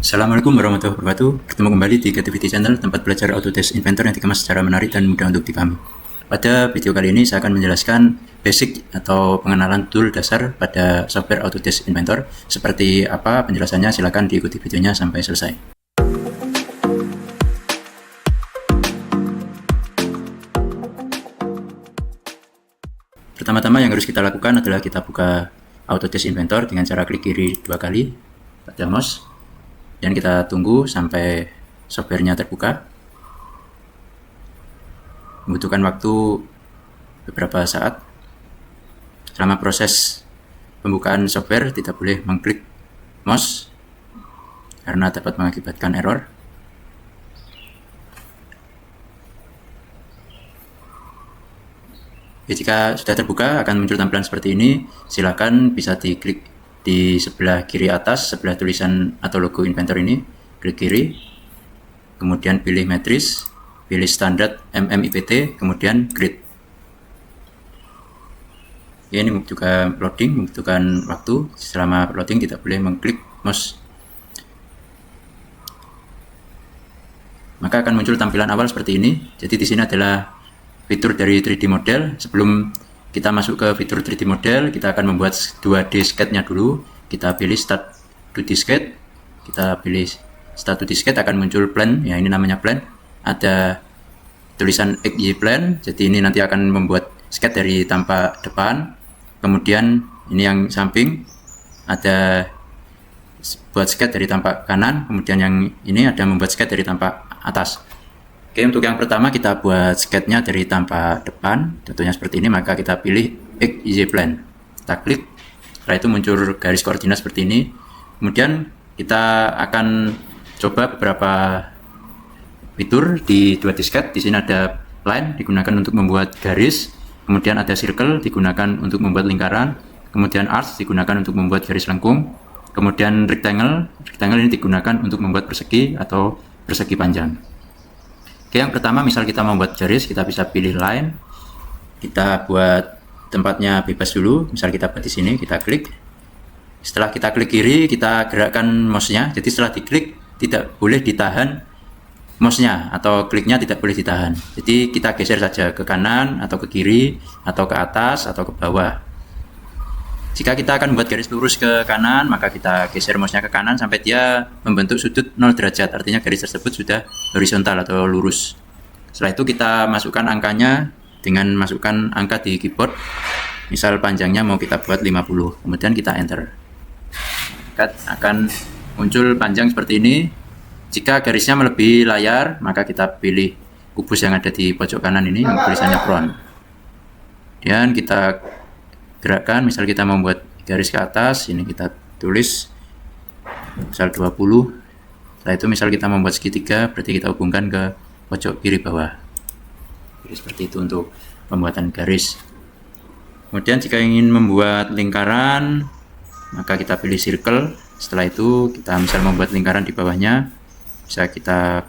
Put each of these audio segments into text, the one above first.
Assalamualaikum warahmatullahi wabarakatuh. Bertemu kembali di Creativity Channel, tempat belajar Autodesk Inventor yang dikemas secara menarik dan mudah untuk dipahami. Pada video kali ini saya akan menjelaskan basic atau pengenalan tool dasar pada software Autodesk Inventor. Seperti apa penjelasannya, silakan diikuti videonya sampai selesai. Pertama-tama yang harus kita lakukan adalah kita buka Autodesk Inventor dengan cara klik kiri 2 kali pada mouse. Dan kita tunggu sampai softwarenya terbuka. Membutuhkan waktu beberapa saat. Selama proses pembukaan software tidak boleh mengklik mouse karena dapat mengakibatkan error. Jika sudah terbuka akan muncul tampilan seperti ini. Silakan bisa diklik di sebelah kiri atas, sebelah tulisan atau logo Inventor ini, klik kiri, kemudian pilih matriz, pilih standar MMIPT, kemudian grid. Ya, ini juga loading, membutuhkan waktu. Selama loading tidak boleh mengklik mouse. Maka akan muncul tampilan awal seperti ini. Jadi di sini adalah fitur dari 3D model. Sebelum kita masuk ke fitur 3D model, kita akan membuat 2D sketch-nya dulu. Kita pilih Start 2D sketch. Kita pilih Start 2D sketch, akan muncul plan. Ya, ini namanya plan. Ada tulisan XY plan. Jadi ini nanti akan membuat sketch dari tampak depan. Kemudian ini yang samping ada buat sketch dari tampak kanan. Kemudian yang ini ada membuat sketch dari tampak atas. Oke, untuk yang pertama kita buat sketch-nya dari tampak depan, contohnya seperti ini, maka kita pilih XY plane. Kita klik, setelah itu muncul garis koordinat seperti ini. Kemudian kita akan coba beberapa fitur di 2D sketch. Di sini ada line digunakan untuk membuat garis, kemudian ada circle digunakan untuk membuat lingkaran, kemudian arc digunakan untuk membuat garis lengkung, kemudian rectangle ini digunakan untuk membuat persegi atau persegi panjang. Oke, yang pertama misal kita membuat garis, kita bisa pilih line. Kita buat tempatnya bebas dulu. Misal kita buat di sini, kita klik. Setelah kita klik kiri, kita gerakkan mouse-nya. Jadi setelah diklik tidak boleh ditahan mouse-nya atau kliknya tidak boleh ditahan. Jadi kita geser saja ke kanan atau ke kiri atau ke atas atau ke bawah. Jika kita akan membuat garis lurus ke kanan, maka kita geser mouse-nya ke kanan sampai dia membentuk sudut 0 derajat. Artinya garis tersebut sudah horizontal atau lurus. Setelah itu kita masukkan angkanya dengan masukkan angka di keyboard. Misal panjangnya mau kita buat 50. Kemudian kita enter. Akan muncul panjang seperti ini. Jika garisnya melebihi layar, maka kita pilih kubus yang ada di pojok kanan ini yang tulisannya front. Dan kita gerakkan, misal kita membuat garis ke atas, ini kita tulis misal 20. Setelah itu misal kita membuat segitiga, berarti kita hubungkan ke pojok kiri bawah. Jadi seperti itu untuk pembuatan garis. Kemudian jika ingin membuat lingkaran, maka kita pilih circle. Setelah itu kita misal membuat lingkaran di bawahnya, bisa kita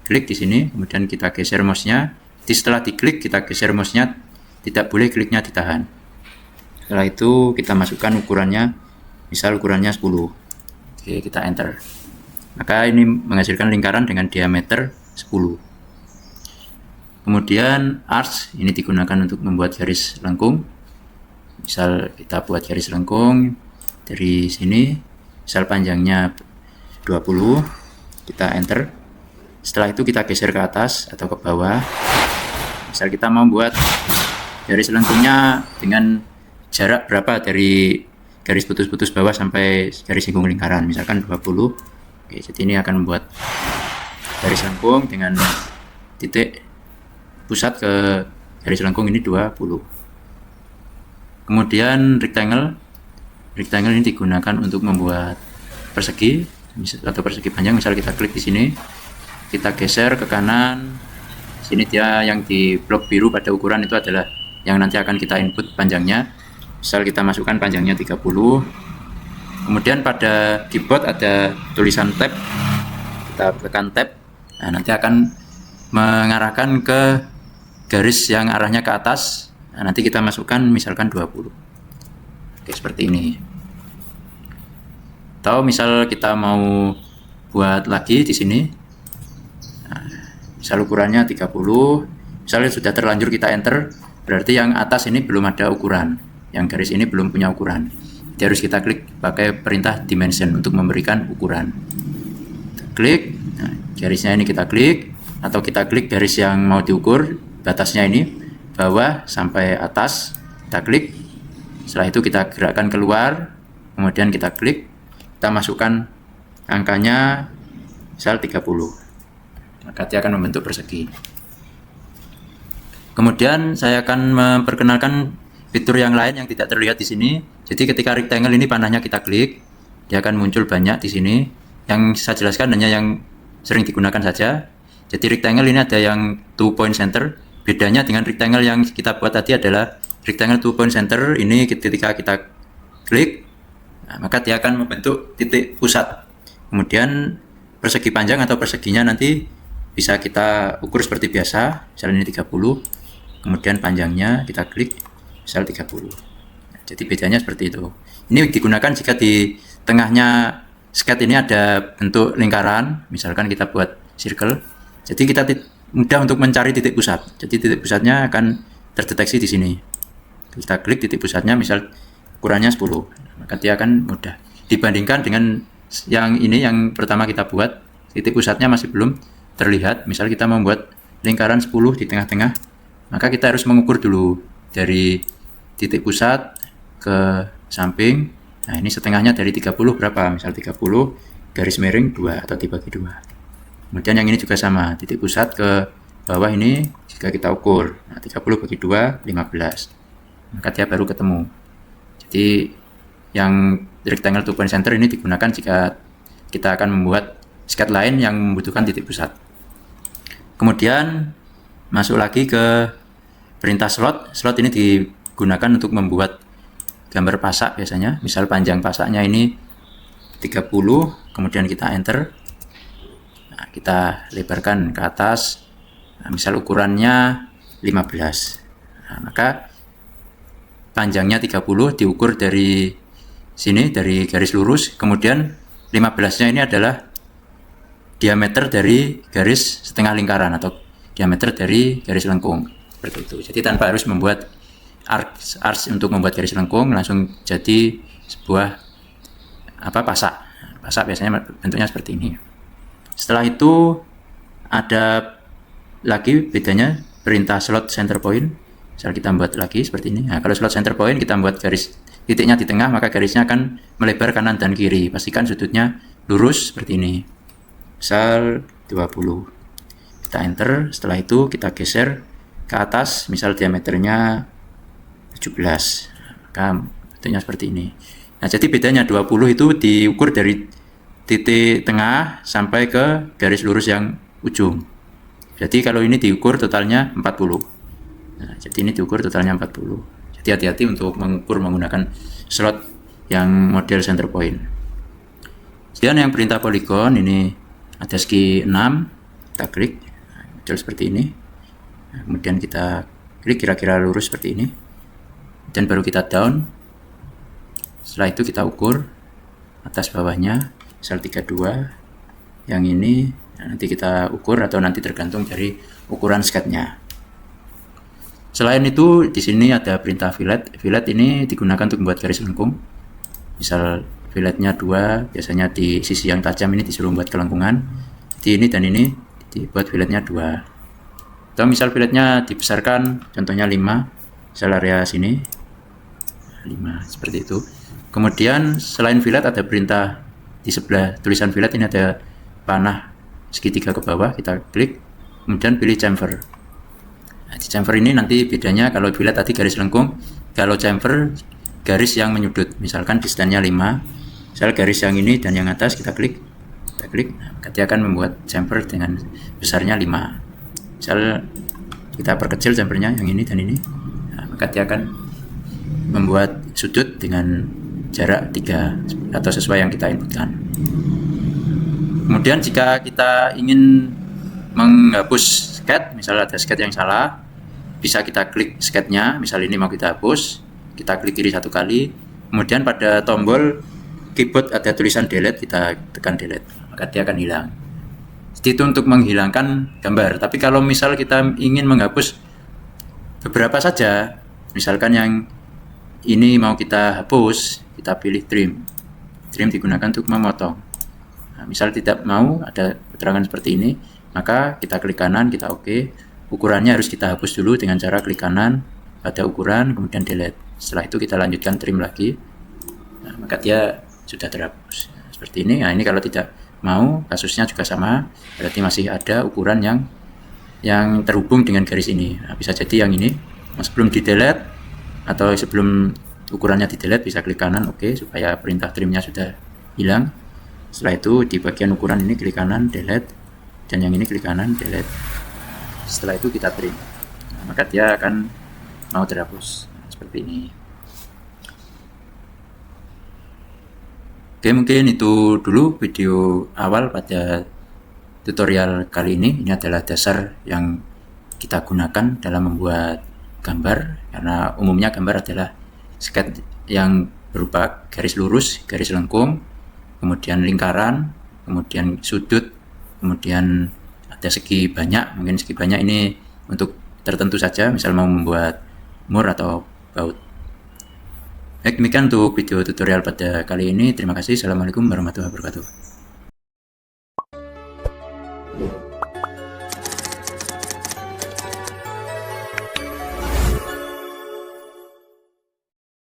klik di sini, kemudian kita geser mouse-nya. Jadi setelah diklik kita geser mouse-nya, tidak boleh kliknya ditahan. Setelah itu kita masukkan ukurannya, misal ukurannya 10. Oke, kita enter. Maka ini menghasilkan lingkaran dengan diameter 10. Kemudian arc ini digunakan untuk membuat garis lengkung. Misal kita buat garis lengkung dari sini, misal panjangnya 20, kita enter. Setelah itu kita geser ke atas atau ke bawah. Misal kita mau buat garis lengkungnya dengan jarak berapa dari garis putus-putus bawah sampai garis singgung lingkaran, misalkan 20. Oke, jadi ini akan membuat garis lengkung dengan titik pusat ke garis lengkung ini 20. Kemudian rectangle ini digunakan untuk membuat persegi atau persegi panjang. Misal kita klik di sini, kita geser ke kanan. Sini dia yang di blok biru pada ukuran itu adalah yang nanti akan kita input panjangnya. Misal kita masukkan panjangnya 30. Kemudian pada keyboard ada tulisan tab. Kita tekan tab. Nah, nanti akan mengarahkan ke garis yang arahnya ke atas. Nah, nanti kita masukkan misalkan 20. Oke, seperti ini. Atau misal kita mau buat lagi di sini. Nah, misal ukurannya 30, misalnya sudah terlanjur kita enter, berarti yang atas ini belum ada ukuran, yang garis ini belum punya ukuran. Jadi harus kita klik pakai perintah dimension untuk memberikan ukuran. Kita klik, nah, garisnya ini kita klik, atau kita klik garis yang mau diukur, batasnya ini bawah sampai atas, kita klik. Setelah itu kita gerakkan keluar, kemudian kita klik, kita masukkan angkanya misal 30, maka dia akan membentuk persegi. Kemudian saya akan memperkenalkan fitur yang lain yang tidak terlihat di sini. Jadi ketika rectangle ini panahnya kita klik, dia akan muncul banyak di sini. Yang saya jelaskan hanya yang sering digunakan saja. Jadi rectangle ini ada yang 2 point center. Bedanya dengan rectangle yang kita buat tadi adalah rectangle 2 point center ini ketika kita klik, nah, maka dia akan membentuk titik pusat. Kemudian persegi panjang atau perseginya nanti bisa kita ukur seperti biasa, misalnya ini 30, kemudian panjangnya kita klik, misal 30. Nah, jadi bedanya seperti itu. Ini digunakan jika di tengahnya sketch ini ada bentuk lingkaran, misalkan kita buat circle, jadi kita mudah untuk mencari titik pusat. Jadi titik pusatnya akan terdeteksi di sini. Kita klik titik pusatnya, misal ukurannya 10, maka dia akan mudah. Dibandingkan dengan yang ini, yang pertama kita buat, titik pusatnya masih belum terlihat. Misal kita membuat lingkaran 10 di tengah-tengah, maka kita harus mengukur dulu dari titik pusat ke samping. Nah, ini setengahnya dari 30 berapa? Misal 30 garis miring 2 atau dibagi 2. Kemudian yang ini juga sama, titik pusat ke bawah ini jika kita ukur. Nah, 30 bagi 2, 15. Maka dia baru ketemu. Jadi yang rectangle 2 point center ini digunakan jika kita akan membuat sketch lain yang membutuhkan titik pusat. Kemudian masuk lagi ke perintah slot. Slot ini digunakan untuk membuat gambar pasak biasanya. Misal panjang pasaknya ini 30, kemudian kita enter. Nah, kita lebarkan ke atas. Nah, misal ukurannya 15. Nah, maka panjangnya 30 diukur dari sini, dari garis lurus. Kemudian 15-nya ini adalah diameter dari garis setengah lingkaran atau diameter dari garis lengkung, seperti itu. Jadi tanpa harus membuat arcs untuk membuat garis lengkung, langsung jadi sebuah pasak. Pasak biasanya bentuknya seperti ini. Setelah itu ada lagi bedanya perintah slot center point. Misal kita buat lagi seperti ini. Nah, kalau slot center point kita buat garis titiknya di tengah, maka garisnya akan melebar kanan dan kiri. Pastikan sudutnya lurus seperti ini. Misal 20. Kita enter, setelah itu kita geser ke atas, misal diameternya 17. Maka bentuknya seperti ini. Nah, jadi bedanya 20 itu diukur dari titik tengah sampai ke garis lurus yang ujung. Jadi kalau ini diukur totalnya 40. Nah, jadi ini diukur totalnya 40. Jadi hati-hati untuk mengukur menggunakan slot yang model center point. Kemudian yang perintah poligon ini ada segi 6, kita klik, nah, muncul seperti ini. Nah, kemudian kita klik kira-kira lurus seperti ini, dan baru kita down. Setelah itu kita ukur atas bawahnya, misal 32. Yang ini nah, nanti kita ukur atau nanti tergantung dari ukuran sketchnya. Selain itu, di sini ada perintah fillet. Fillet ini digunakan untuk membuat garis lengkung. Misal filletnya 2, biasanya di sisi yang tajam ini disuruh membuat kelengkungan. Jadi ini dan ini dibuat filletnya 2. Atau misal filletnya dibesarkan, contohnya 5, misal area sini 5, seperti itu. Kemudian selain fillet ada perintah di sebelah tulisan fillet ini ada panah segitiga ke bawah, kita klik, kemudian pilih chamfer. Nah, di chamfer ini nanti bedanya, kalau fillet tadi garis lengkung, kalau chamfer garis yang menyudut. Misalkan distance-nya 5, misal garis yang ini dan yang atas kita klik, nah, dia akan membuat chamfer dengan besarnya 5. Misal kita perkecil chamfernya yang ini dan ini, nah, maka dia akan membuat sudut dengan jarak 3 atau sesuai yang kita inputkan. Kemudian jika kita ingin menghapus sketch, misalnya ada sketch yang salah, bisa kita klik sketchnya, misal ini mau kita hapus, kita klik kiri 1 kali, kemudian pada tombol keyboard ada tulisan delete, kita tekan delete, maka dia akan hilang. Itu untuk menghilangkan gambar. Tapi kalau misal kita ingin menghapus beberapa saja, misalkan yang ini mau kita hapus, kita pilih trim. Trim digunakan untuk memotong. Nah, misal tidak mau ada keterangan seperti ini, maka kita klik kanan, kita oke. Ukurannya harus kita hapus dulu dengan cara klik kanan pada ukuran, kemudian delete. Setelah itu kita lanjutkan trim lagi. Nah, maka dia sudah terhapus. Nah, seperti ini. Nah, ini kalau tidak mau, kasusnya juga sama, berarti masih ada ukuran yang terhubung dengan garis ini. Nah, bisa jadi yang ini sebelum di delete atau sebelum ukurannya di delete, bisa klik kanan oke, supaya perintah trimnya sudah hilang. Setelah itu di bagian ukuran ini klik kanan delete, dan yang ini klik kanan delete. Setelah itu kita trim, nah, maka dia akan mau terhapus. Nah, seperti ini. Oke, mungkin itu dulu video awal pada tutorial kali ini. Ini adalah dasar yang kita gunakan dalam membuat gambar, karena umumnya gambar adalah sketch yang berupa garis lurus, garis lengkung, kemudian lingkaran, kemudian sudut, kemudian ada segi banyak. Mungkin segi banyak ini untuk tertentu saja, misal mau membuat mur atau baut. Baik, demikian untuk video tutorial pada kali ini. Terima kasih. Assalamualaikum warahmatullahi wabarakatuh.